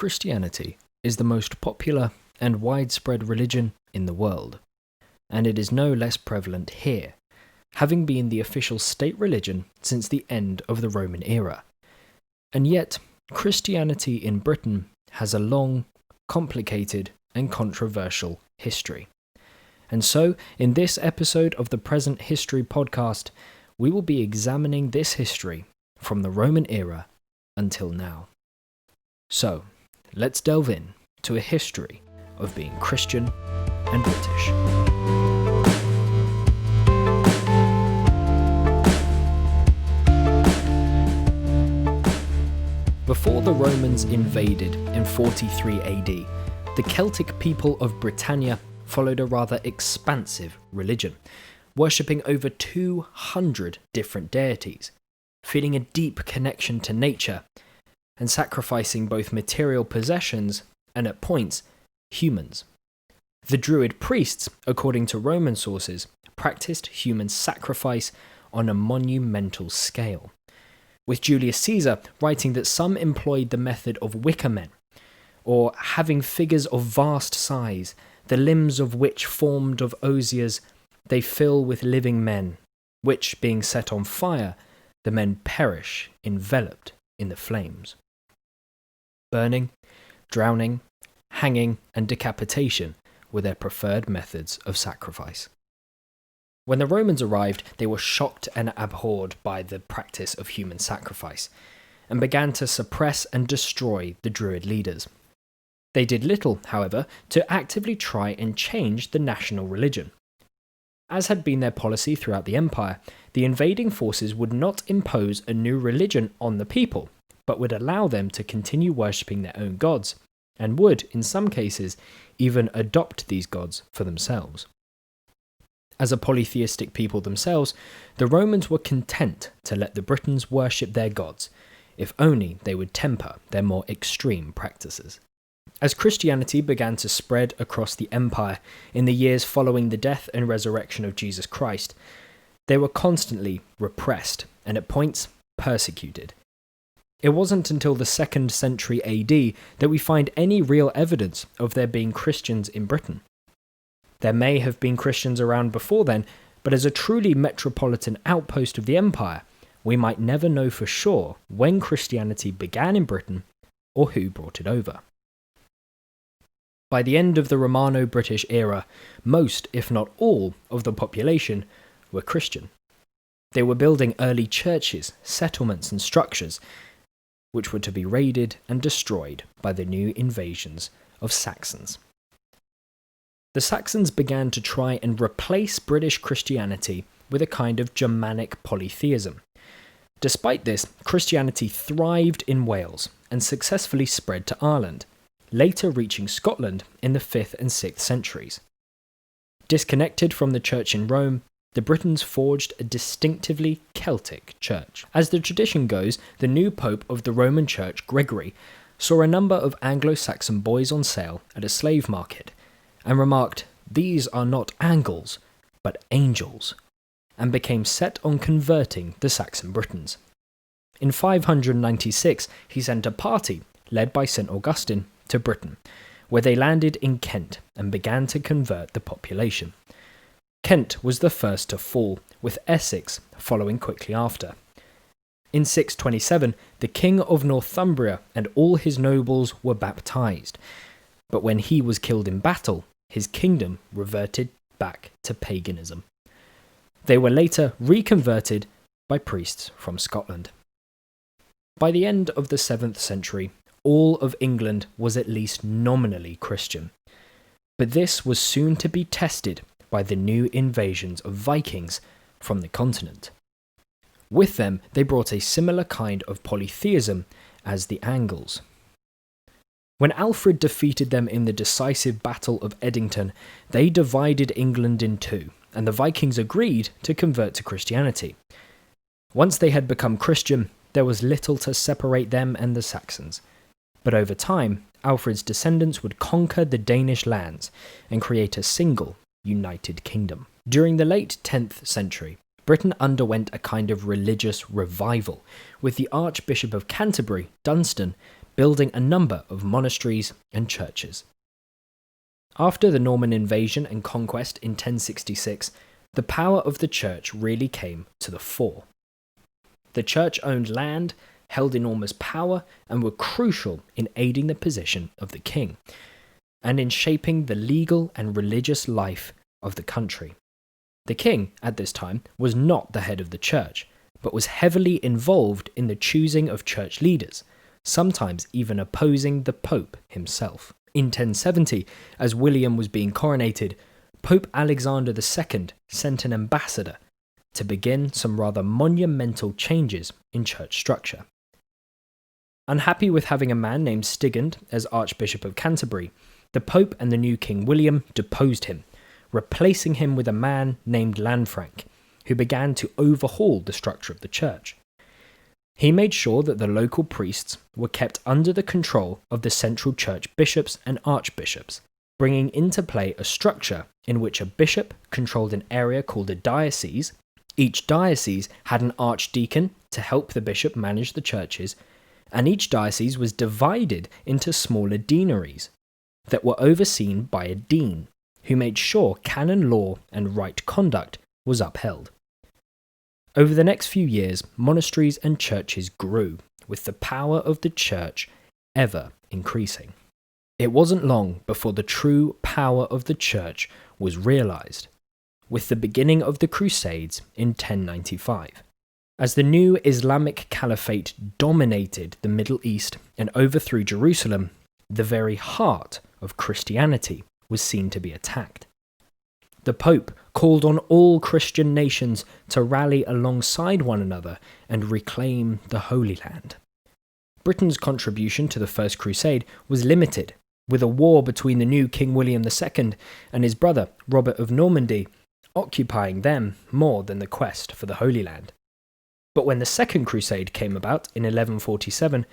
Christianity is the most popular and widespread religion in the world, and it is no less prevalent here, having been the official state religion since the end of the Roman era. And yet, Christianity in Britain has a long, complicated, and controversial history. And so, in this episode of the Present History podcast, we will be examining this history from the Roman era until now. So, let's delve in to a history of being Christian and British. Before the Romans invaded in 43 AD, the Celtic people of Britannia followed a rather expansive religion, worshipping over 200 different deities, feeling a deep connection to nature, and sacrificing both material possessions and, at points, humans. The Druid priests, according to Roman sources, practiced human sacrifice on a monumental scale, with Julius Caesar writing that some employed the method of wicker men, or having figures of vast size, the limbs of which formed of osiers they fill with living men, which, being set on fire, the men perish enveloped in the flames. Burning, drowning, hanging, and decapitation were their preferred methods of sacrifice. When the Romans arrived, they were shocked and abhorred by the practice of human sacrifice, and began to suppress and destroy the Druid leaders. They did little, however, to actively try and change the national religion. As had been their policy throughout the empire, the invading forces would not impose a new religion on the people, but would allow them to continue worshipping their own gods, and would, in some cases, even adopt these gods for themselves. As a polytheistic people themselves, the Romans were content to let the Britons worship their gods, if only they would temper their more extreme practices. As Christianity began to spread across the empire in the years following the death and resurrection of Jesus Christ, they were constantly repressed and at points persecuted. It wasn't until the 2nd century AD that we find any real evidence of there being Christians in Britain. There may have been Christians around before then, but as a truly metropolitan outpost of the empire, we might never know for sure when Christianity began in Britain or who brought it over. By the end of the Romano-British era, most, if not all, of the population were Christian. They were building early churches, settlements, and structures, which were to be raided and destroyed by the new invasions of Saxons. The Saxons began to try and replace British Christianity with a kind of Germanic polytheism. Despite this, Christianity thrived in Wales and successfully spread to Ireland, later reaching Scotland in the 5th and 6th centuries. Disconnected from the church in Rome, the Britons forged a distinctively Celtic church. As the tradition goes, the new pope of the Roman Church, Gregory, saw a number of Anglo-Saxon boys on sale at a slave market, and remarked, "These are not angles, but angels," and became set on converting the Saxon Britons. In 596, he sent a party, led by St. Augustine, to Britain, where they landed in Kent and began to convert the population. Kent was the first to fall, with Essex following quickly after. In 627, the King of Northumbria and all his nobles were baptized, but when he was killed in battle, his kingdom reverted back to paganism. They were later reconverted by priests from Scotland. By the end of the 7th century, all of England was at least nominally Christian, but this was soon to be tested by the new invasions of Vikings from the continent. With them, they brought a similar kind of polytheism as the Angles. When Alfred defeated them in the decisive Battle of Edington, they divided England in two, and the Vikings agreed to convert to Christianity. Once they had become Christian, there was little to separate them and the Saxons. But over time, Alfred's descendants would conquer the Danish lands and create a single, united kingdom. During the late 10th century, Britain underwent a kind of religious revival, with the Archbishop of Canterbury, Dunstan, building a number of monasteries and churches. After the Norman invasion and conquest in 1066, the power of the church really came to the fore. The church owned land, held enormous power, and were crucial in aiding the position of the king, and in shaping the legal and religious life of the country. The king, at this time, was not the head of the church, but was heavily involved in the choosing of church leaders, sometimes even opposing the Pope himself. In 1070, as William was being coronated, Pope Alexander II sent an ambassador to begin some rather monumental changes in church structure. Unhappy with having a man named Stigand as Archbishop of Canterbury, the Pope and the new King William deposed him, replacing him with a man named Lanfranc, who began to overhaul the structure of the church. He made sure that the local priests were kept under the control of the central church bishops and archbishops, bringing into play a structure in which a bishop controlled an area called a diocese. Each diocese had an archdeacon to help the bishop manage the churches, and each diocese was divided into smaller deaneries that were overseen by a dean, who made sure canon law and right conduct was upheld. Over the next few years, monasteries and churches grew, with the power of the church ever increasing. It wasn't long before the true power of the church was realized, with the beginning of the Crusades in 1095. As the new Islamic Caliphate dominated the Middle East and overthrew Jerusalem, the very heart of Christianity was seen to be attacked. The Pope called on all Christian nations to rally alongside one another and reclaim the Holy Land. Britain's contribution to the First Crusade was limited, with a war between the new King William II and his brother Robert of Normandy occupying them more than the quest for the Holy Land. But when the Second Crusade came about in 1147,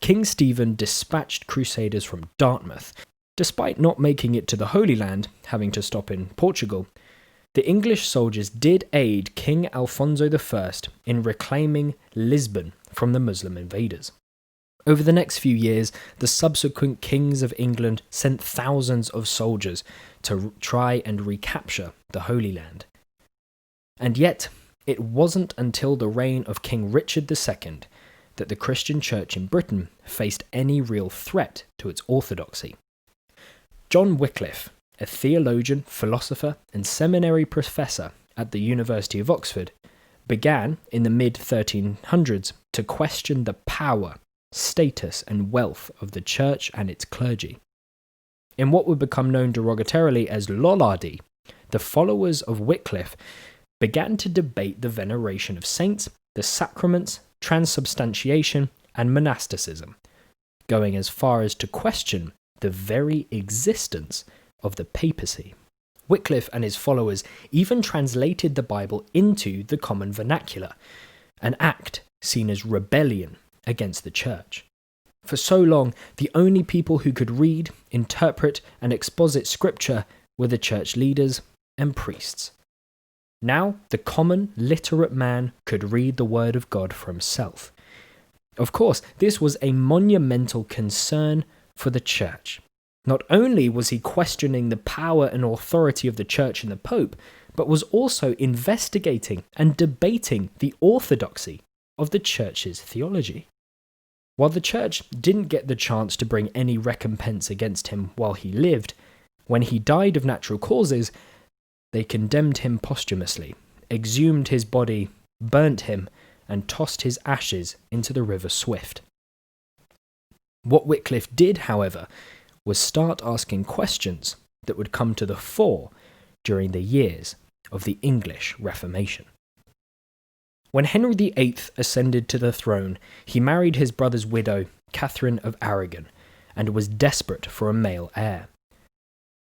King Stephen dispatched crusaders from Dartmouth. Despite not making it to the Holy Land, having to stop in Portugal, the English soldiers did aid King Alfonso I in reclaiming Lisbon from the Muslim invaders. Over the next few years, the subsequent kings of England sent thousands of soldiers to try and recapture the Holy Land. And yet, it wasn't until the reign of King Richard II that the Christian Church in Britain faced any real threat to its orthodoxy. John Wycliffe, a theologian, philosopher, and seminary professor at the University of Oxford, began in the mid-1300s to question the power, status, and wealth of the church and its clergy. In what would become known derogatorily as Lollardy, the followers of Wycliffe began to debate the veneration of saints, the sacraments, transubstantiation, and monasticism, going as far as to question the very existence of the papacy. Wycliffe and his followers even translated the Bible into the common vernacular, an act seen as rebellion against the church. For so long, the only people who could read, interpret, and exposit scripture were the church leaders and priests. Now, the common, literate man could read the word of God for himself. Of course, this was a monumental concern for the church. Not only was he questioning the power and authority of the church and the Pope, but was also investigating and debating the orthodoxy of the church's theology. While the church didn't get the chance to bring any recompense against him while he lived, when he died of natural causes, they condemned him posthumously, exhumed his body, burnt him, and tossed his ashes into the river Swift. What Wycliffe did, however, was start asking questions that would come to the fore during the years of the English Reformation. When Henry VIII ascended to the throne, he married his brother's widow, Catherine of Aragon, and was desperate for a male heir.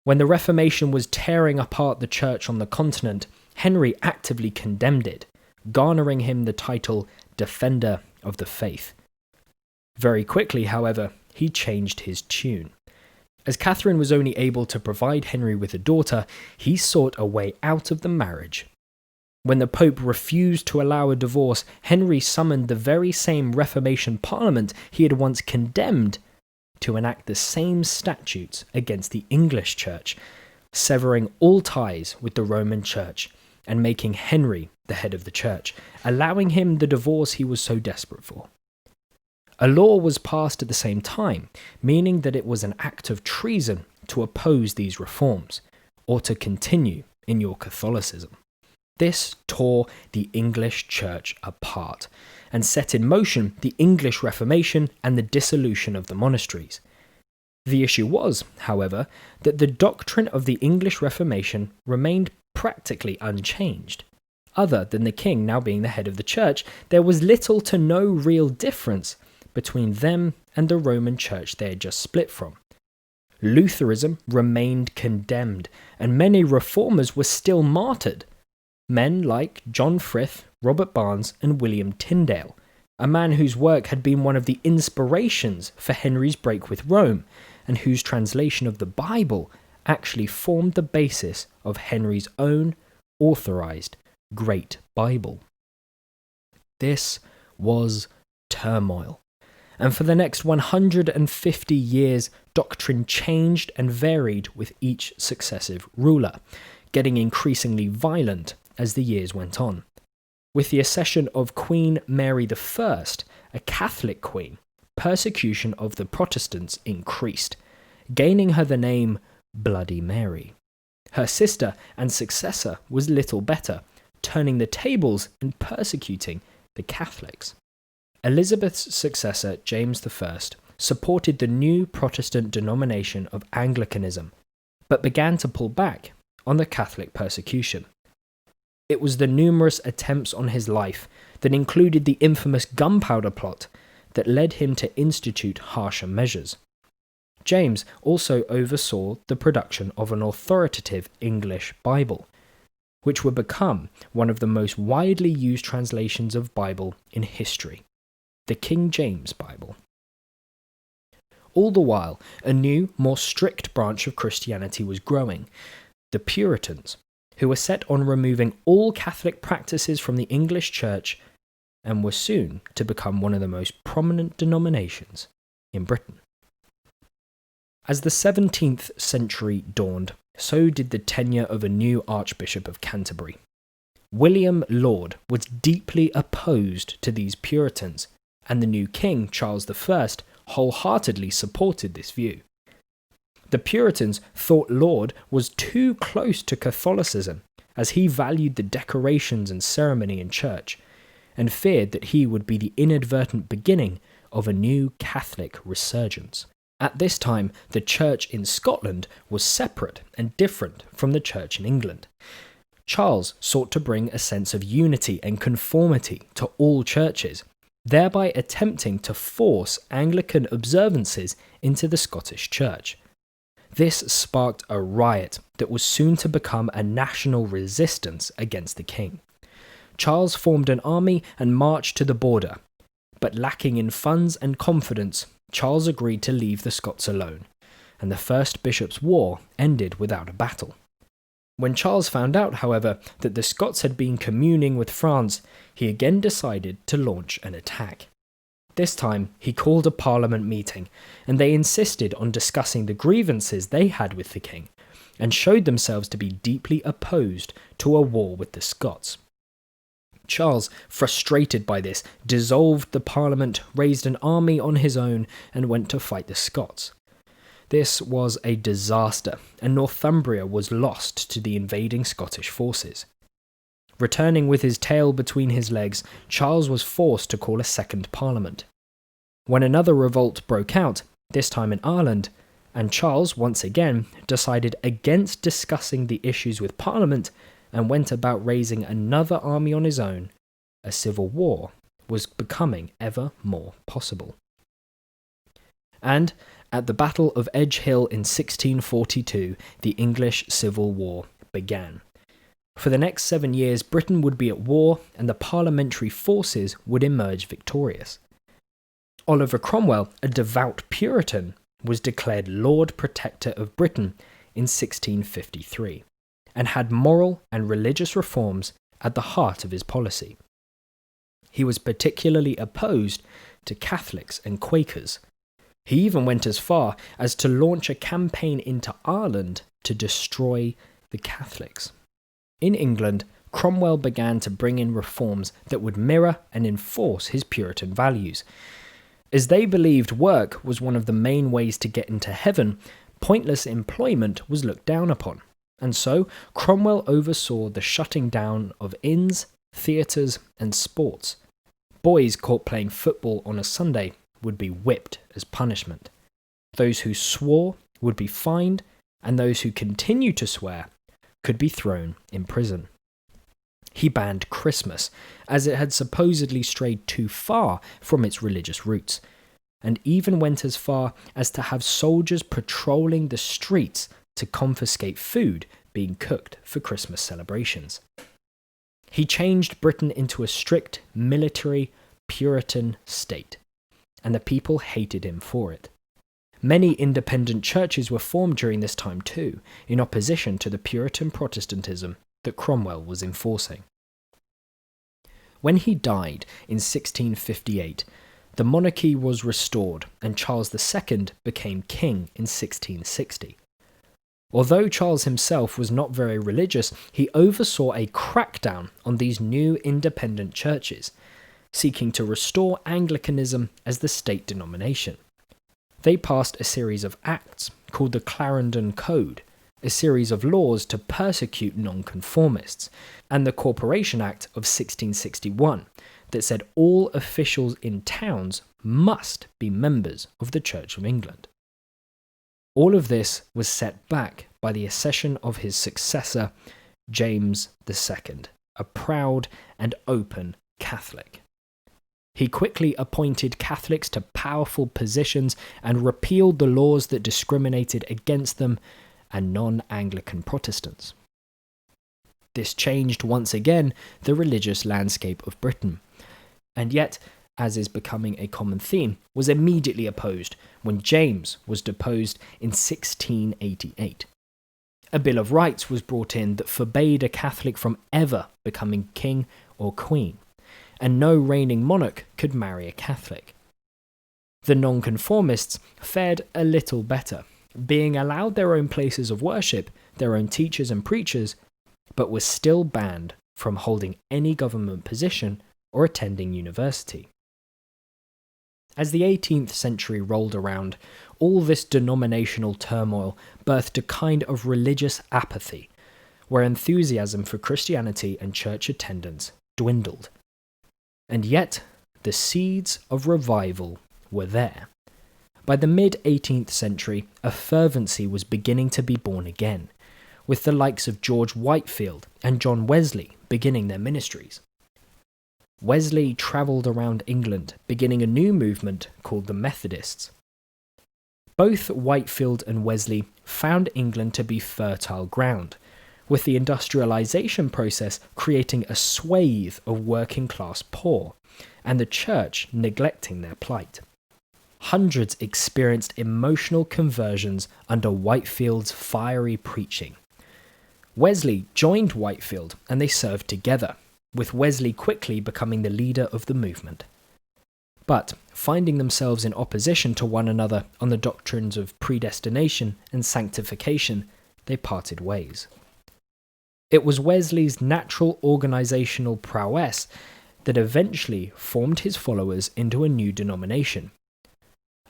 When the Reformation was tearing apart the church on the continent, Henry actively condemned it, garnering him the title Defender of the Faith. Very quickly, however, he changed his tune. As Catherine was only able to provide Henry with a daughter, he sought a way out of the marriage. When the Pope refused to allow a divorce, Henry summoned the very same Reformation Parliament he had once condemned to enact the same statutes against the English Church, severing all ties with the Roman Church and making Henry the head of the Church, allowing him the divorce he was so desperate for. A law was passed at the same time, meaning that it was an act of treason to oppose these reforms, or to continue in your Catholicism. This tore the English Church apart, and set in motion the English Reformation and the dissolution of the monasteries. The issue was, however, that the doctrine of the English Reformation remained practically unchanged. Other than the king now being the head of the church, there was little to no real difference between them and the Roman Church they had just split from. Lutheranism remained condemned, and many reformers were still martyred. Men like John Frith, Robert Barnes, and William Tyndale, a man whose work had been one of the inspirations for Henry's break with Rome, and whose translation of the Bible actually formed the basis of Henry's own authorized Great Bible. This was turmoil, and for the next 150 years, doctrine changed and varied with each successive ruler, getting increasingly violent as the years went on. With the accession of Queen Mary I, a Catholic queen, persecution of the Protestants increased, gaining her the name Bloody Mary. Her sister and successor was little better, turning the tables and persecuting the Catholics. Elizabeth's successor, James I, supported the new Protestant denomination of Anglicanism, but began to pull back on the Catholic persecution. It was the numerous attempts on his life that included the infamous gunpowder plot that led him to institute harsher measures. James also oversaw the production of an authoritative English Bible, which would become one of the most widely used translations of Bible in history, the King James Bible. All the while, a new, more strict branch of Christianity was growing, the Puritans, who were set on removing all Catholic practices from the English Church and were soon to become one of the most prominent denominations in Britain. As the 17th century dawned, so did the tenure of a new Archbishop of Canterbury. William Laud was deeply opposed to these Puritans, and the new king, Charles I, wholeheartedly supported this view. The Puritans thought Laud was too close to Catholicism, as he valued the decorations and ceremony in church, and feared that he would be the inadvertent beginning of a new Catholic resurgence. At this time, the church in Scotland was separate and different from the church in England. Charles sought to bring a sense of unity and conformity to all churches, thereby attempting to force Anglican observances into the Scottish Church. This sparked a riot that was soon to become a national resistance against the king. Charles formed an army and marched to the border, but lacking in funds and confidence, Charles agreed to leave the Scots alone, and the First Bishops' War ended without a battle. When Charles found out, however, that the Scots had been communing with France, he again decided to launch an attack. This time, he called a parliament meeting, and they insisted on discussing the grievances they had with the king, and showed themselves to be deeply opposed to a war with the Scots. Charles, frustrated by this, dissolved the parliament, raised an army on his own, and went to fight the Scots. This was a disaster, and Northumbria was lost to the invading Scottish forces. Returning with his tail between his legs, Charles was forced to call a second parliament. When another revolt broke out, this time in Ireland, and Charles once again decided against discussing the issues with Parliament and went about raising another army on his own, a civil war was becoming ever more possible. And at the Battle of Edge Hill in 1642, the English Civil War began. For the next 7 years, Britain would be at war and the parliamentary forces would emerge victorious. Oliver Cromwell, a devout Puritan, was declared Lord Protector of Britain in 1653, and had moral and religious reforms at the heart of his policy. He was particularly opposed to Catholics and Quakers. He even went as far as to launch a campaign into Ireland to destroy the Catholics. In England, Cromwell began to bring in reforms that would mirror and enforce his Puritan values. As they believed work was one of the main ways to get into heaven, pointless employment was looked down upon, and so Cromwell oversaw the shutting down of inns, theatres and sports. Boys caught playing football on a Sunday would be whipped as punishment. Those who swore would be fined, and those who continued to swear could be thrown in prison. He banned Christmas, as it had supposedly strayed too far from its religious roots, and even went as far as to have soldiers patrolling the streets to confiscate food being cooked for Christmas celebrations. He changed Britain into a strict military Puritan state, and the people hated him for it. Many independent churches were formed during this time too, in opposition to the Puritan Protestantism that Cromwell was enforcing. When he died in 1658, the monarchy was restored and Charles II became king in 1660. Although Charles himself was not very religious, he oversaw a crackdown on these new independent churches, seeking to restore Anglicanism as the state denomination. They passed a series of acts called the Clarendon Code, a series of laws to persecute nonconformists, and the Corporation Act of 1661 that said all officials in towns must be members of the Church of England. All of this was set back by the accession of his successor, James II, a proud and open Catholic. He quickly appointed Catholics to powerful positions and repealed the laws that discriminated against them and non-Anglican Protestants. This changed once again the religious landscape of Britain, and yet, as is becoming a common theme, was immediately opposed when James was deposed in 1688. A Bill of Rights was brought in that forbade a Catholic from ever becoming king or queen, and no reigning monarch could marry a Catholic. The nonconformists fared a little better, being allowed their own places of worship, their own teachers and preachers, but were still banned from holding any government position or attending university. As the 18th century rolled around, all this denominational turmoil birthed a kind of religious apathy, where enthusiasm for Christianity and church attendance dwindled. And yet, the seeds of revival were there. By the mid-18th century, a fervency was beginning to be born again, with the likes of George Whitefield and John Wesley beginning their ministries. Wesley travelled around England, beginning a new movement called the Methodists. Both Whitefield and Wesley found England to be fertile ground, with the industrialisation process creating a swathe of working-class poor, and the church neglecting their plight. Hundreds experienced emotional conversions under Whitefield's fiery preaching. Wesley joined Whitefield and they served together, with Wesley quickly becoming the leader of the movement. But, finding themselves in opposition to one another on the doctrines of predestination and sanctification, they parted ways. It was Wesley's natural organisational prowess that eventually formed his followers into a new denomination.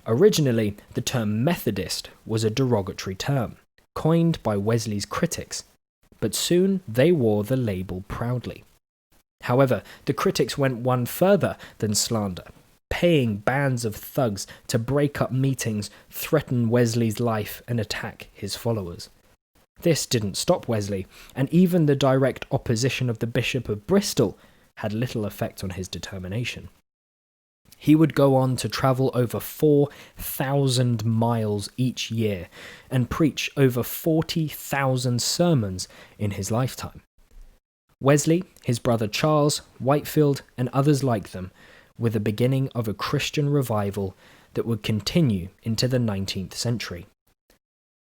Originally, the term Methodist was a derogatory term, coined by Wesley's critics, but soon they wore the label proudly. However, the critics went one further than slander, paying bands of thugs to break up meetings, threaten Wesley's life, and attack his followers. This didn't stop Wesley, and even the direct opposition of the Bishop of Bristol had little effect on his determination. He would go on to travel over 4,000 miles each year and preach over 40,000 sermons in his lifetime. Wesley, his brother Charles, Whitefield, and others like them were the beginning of a Christian revival that would continue into the 19th century.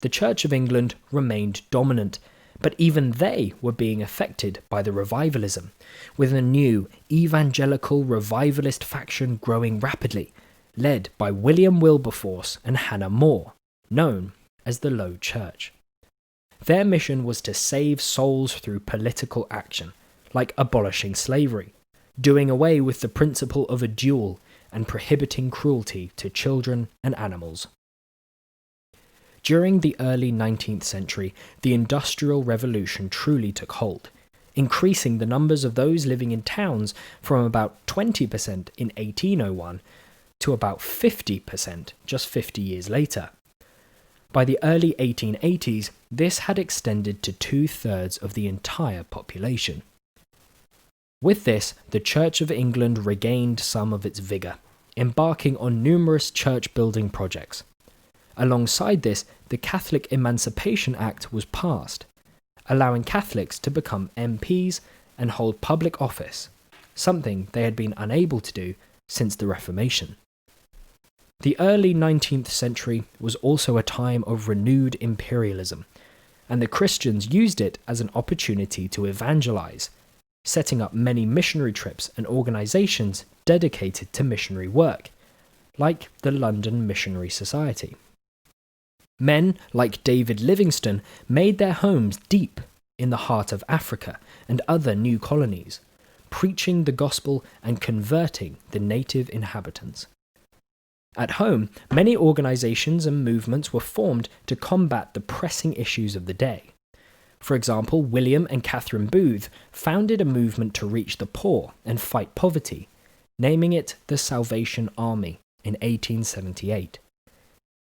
The Church of England remained dominant, but even they were being affected by the revivalism, with a new evangelical revivalist faction growing rapidly, led by William Wilberforce and Hannah More, known as the Low Church. Their mission was to save souls through political action, like abolishing slavery, doing away with the principle of a duel, and prohibiting cruelty to children and animals. During the early 19th century, the Industrial Revolution truly took hold, increasing the numbers of those living in towns from about 20% in 1801 to about 50% just 50 years later. By the early 1880s, this had extended to 2/3 of the entire population. With this, the Church of England regained some of its vigour, embarking on numerous church-building projects. Alongside this, the Catholic Emancipation Act was passed, allowing Catholics to become MPs and hold public office, something they had been unable to do since the Reformation. The early 19th century was also a time of renewed imperialism, and the Christians used it as an opportunity to evangelize, setting up many missionary trips and organizations dedicated to missionary work, like the London Missionary Society. Men like David Livingstone made their homes deep in the heart of Africa and other new colonies, preaching the gospel and converting the native inhabitants. At home, many organizations and movements were formed to combat the pressing issues of the day. For example, William and Catherine Booth founded a movement to reach the poor and fight poverty, naming it the Salvation Army in 1878.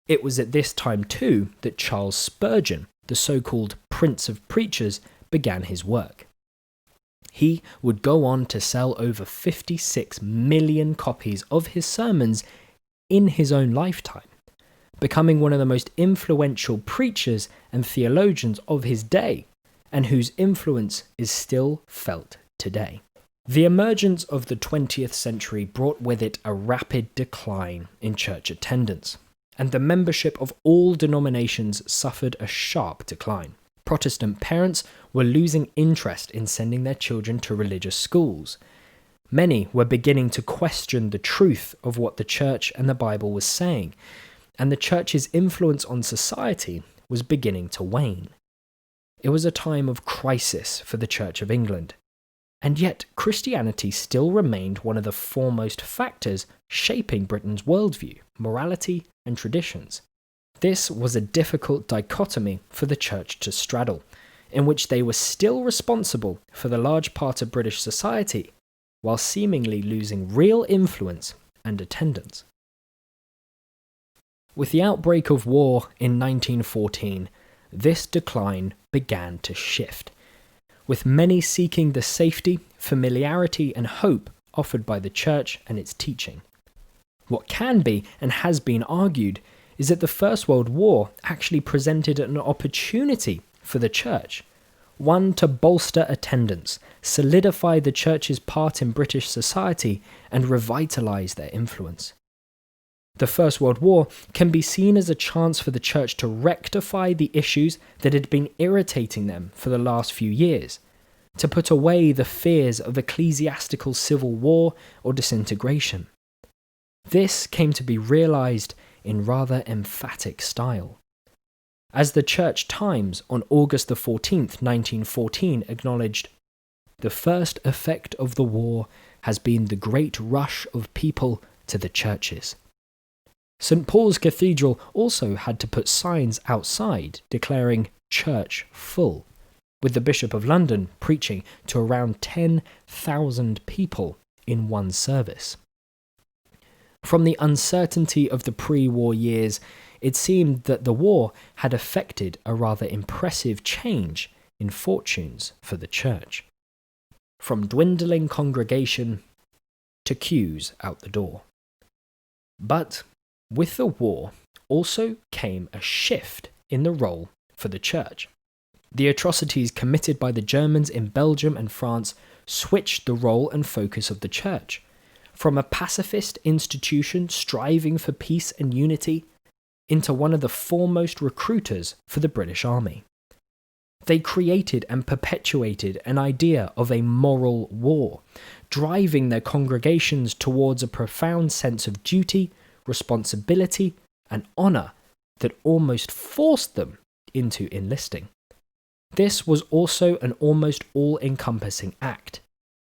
It was at this time too that Charles Spurgeon, the so-called Prince of Preachers, began his work. He would go on to sell over 56 million copies of his sermons in his own lifetime, becoming one of the most influential preachers and theologians of his day, and whose influence is still felt today. The emergence of the 20th century brought with it a rapid decline in church attendance, and the membership of all denominations suffered a sharp decline. Protestant parents were losing interest in sending their children to religious schools. Many were beginning to question the truth of what the church and the Bible was saying, and the church's influence on society was beginning to wane. It was a time of crisis for the Church of England, and yet Christianity still remained one of the foremost factors shaping Britain's worldview, morality, and traditions. This was a difficult dichotomy for the church to straddle, in which they were still responsible for the large part of British society, while seemingly losing real influence and attendance. With the outbreak of war in 1914, this decline began to shift, with many seeking the safety, familiarity, and hope offered by the church and its teaching. What can be and has been argued is that the First World War actually presented an opportunity for the church, one to bolster attendance, solidify the church's part in British society, and revitalise their influence. The First World War can be seen as a chance for the church to rectify the issues that had been irritating them for the last few years, to put away the fears of ecclesiastical civil war or disintegration. This came to be realised in rather emphatic style. As the Church Times on August the 14th, 1914 acknowledged, "The first effect of the war has been the great rush of people to the churches." St. Paul's Cathedral also had to put signs outside declaring "church full," with the Bishop of London preaching to around 10,000 people in one service. From the uncertainty of the pre-war years, it seemed that the war had effected a rather impressive change in fortunes for the church. From dwindling congregation to queues out the door. But with the war also came a shift in the role for the church. The atrocities committed by the Germans in Belgium and France switched the role and focus of the church, from a pacifist institution striving for peace and unity into one of the foremost recruiters for the British Army. They created and perpetuated an idea of a moral war, driving their congregations towards a profound sense of duty, responsibility, and honour that almost forced them into enlisting. This was also an almost all-encompassing act.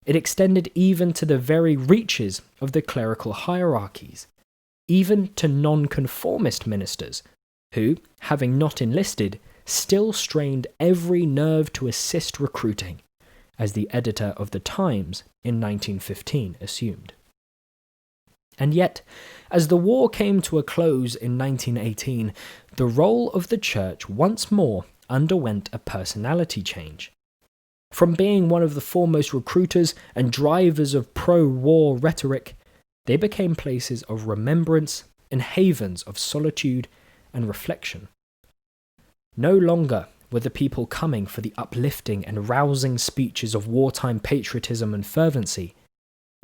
It extended even to the very reaches of the clerical hierarchies, even to nonconformist ministers, who, having not enlisted, still strained every nerve to assist recruiting, as the editor of the Times in 1915 assumed. And yet, as the war came to a close in 1918, the role of the church once more underwent a personality change. From being one of the foremost recruiters and drivers of pro-war rhetoric, they became places of remembrance and havens of solitude and reflection. No longer were the people coming for the uplifting and rousing speeches of wartime patriotism and fervency,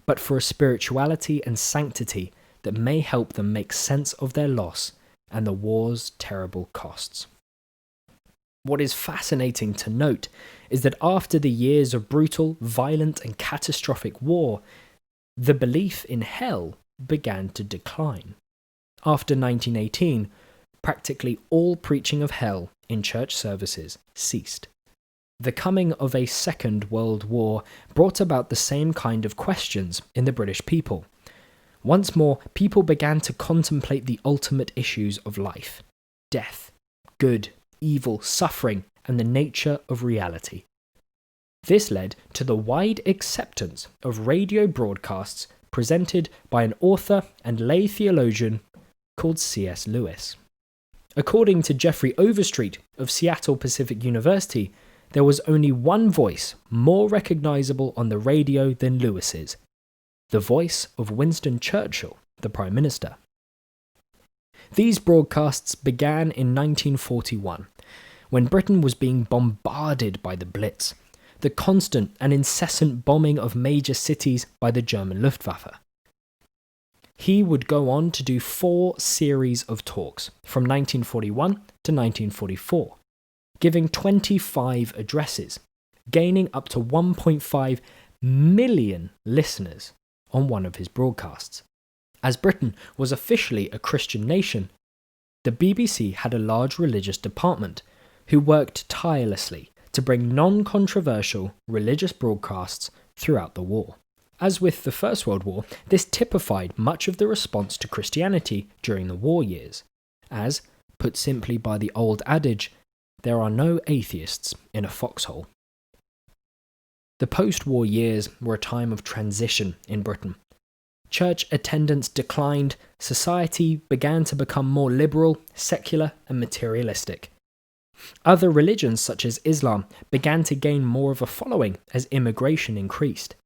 but for a spirituality and sanctity that may help them make sense of their loss and the war's terrible costs. What is fascinating to note is that after the years of brutal, violent, and catastrophic war, the belief in hell began to decline. After 1918, practically all preaching of hell in church services ceased. The coming of a Second World War brought about the same kind of questions in the British people. Once more, people began to contemplate the ultimate issues of life, death, good, evil, suffering, and the nature of reality. This led to the wide acceptance of radio broadcasts presented by an author and lay theologian called C.S. Lewis. According to Jeffrey Overstreet of Seattle Pacific University, there was only one voice more recognizable on the radio than Lewis's, the voice of Winston Churchill, the Prime Minister. These broadcasts began in 1941, when Britain was being bombarded by the Blitz, the constant and incessant bombing of major cities by the German Luftwaffe. He would go on to do 4 series of talks from 1941 to 1944, giving 25 addresses, gaining up to 1.5 million listeners on one of his broadcasts. As Britain was officially a Christian nation, the BBC had a large religious department who worked tirelessly to bring non-controversial religious broadcasts throughout the war. As with the First World War, this typified much of the response to Christianity during the war years, as, put simply by the old adage, there are no atheists in a foxhole. The post-war years were a time of transition in Britain. Church attendance declined, society began to become more liberal, secular, and materialistic. Other religions, such as Islam, began to gain more of a following as immigration increased,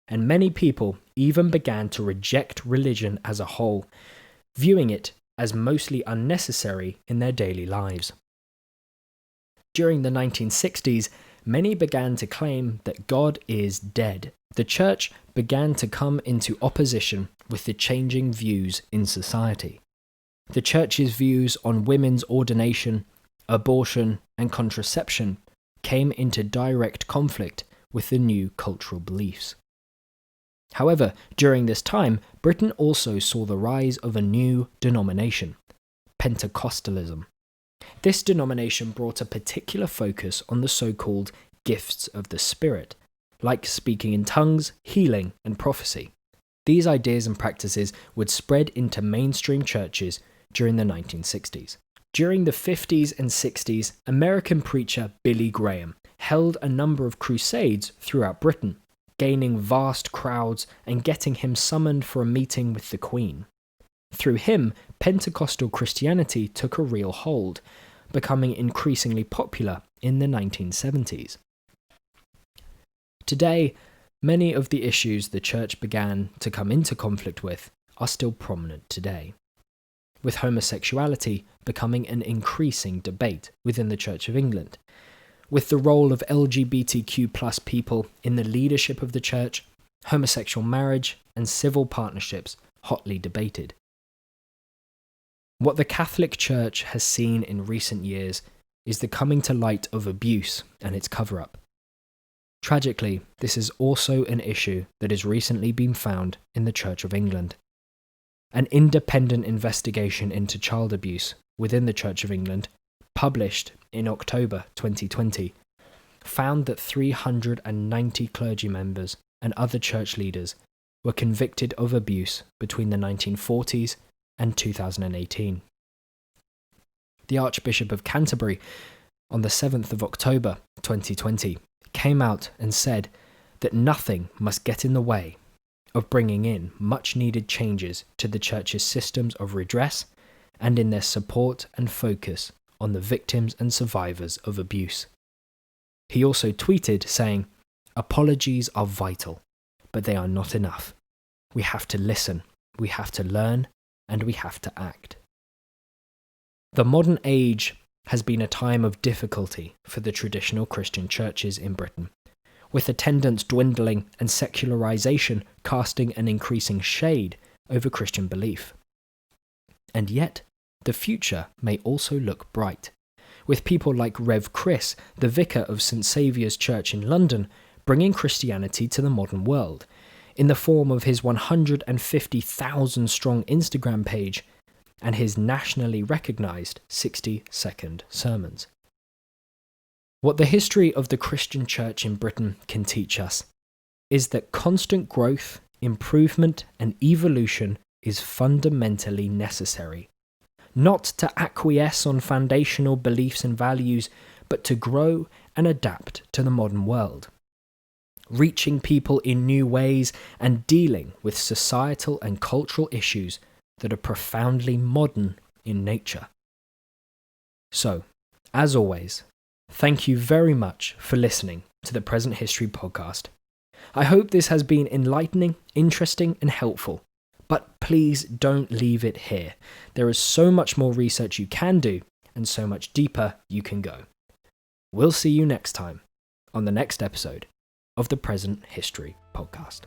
and many people even began to reject religion as a whole, viewing it as mostly unnecessary in their daily lives. During the 1960s, many began to claim that God is dead. The church began to come into opposition with the changing views in society. The church's views on women's ordination, abortion, and contraception came into direct conflict with the new cultural beliefs. However, during this time, Britain also saw the rise of a new denomination, Pentecostalism. This denomination brought a particular focus on the so-called gifts of the Spirit, like speaking in tongues, healing, and prophecy. These ideas and practices would spread into mainstream churches during the 1960s. During the 50s and 60s, American preacher Billy Graham held a number of crusades throughout Britain, gaining vast crowds and getting him summoned for a meeting with the Queen. Through him, Pentecostal Christianity took a real hold, becoming increasingly popular in the 1970s. Today, many of the issues the church began to come into conflict with are still prominent today, with homosexuality becoming an increasing debate within the Church of England, with the role of LGBTQ+ people in the leadership of the church, homosexual marriage, and civil partnerships hotly debated. What the Catholic Church has seen in recent years is the coming to light of abuse and its cover-up. Tragically, this is also an issue that has recently been found in the Church of England. An independent investigation into child abuse within the Church of England, published in October 2020, found that 390 clergy members and other church leaders were convicted of abuse between the 1940s and 2018. The Archbishop of Canterbury, on the 7th of October 2020, came out and said that nothing must get in the way of bringing in much-needed changes to the Church's systems of redress and in their support and focus on the victims and survivors of abuse. He also tweeted saying, "Apologies are vital, but they are not enough. We have to listen, we have to learn, and we have to act." The modern age has been a time of difficulty for the traditional Christian churches in Britain, with attendance dwindling and secularization casting an increasing shade over Christian belief. And yet, the future may also look bright, with people like Rev Chris, the vicar of St Saviour's Church in London, bringing Christianity to the modern world, in the form of his 150,000-strong Instagram page and his nationally recognised 60-second sermons. What the history of the Christian church in Britain can teach us is that constant growth, improvement, and evolution is fundamentally necessary. Not to acquiesce on foundational beliefs and values, but to grow and adapt to the modern world, reaching people in new ways and dealing with societal and cultural issues that are profoundly modern in nature. So, as always, thank you very much for listening to the Present History podcast. I hope this has been enlightening, interesting, and helpful. But please don't leave it here. There is so much more research you can do, and so much deeper you can go. We'll see you next time on the next episode of the Present History podcast.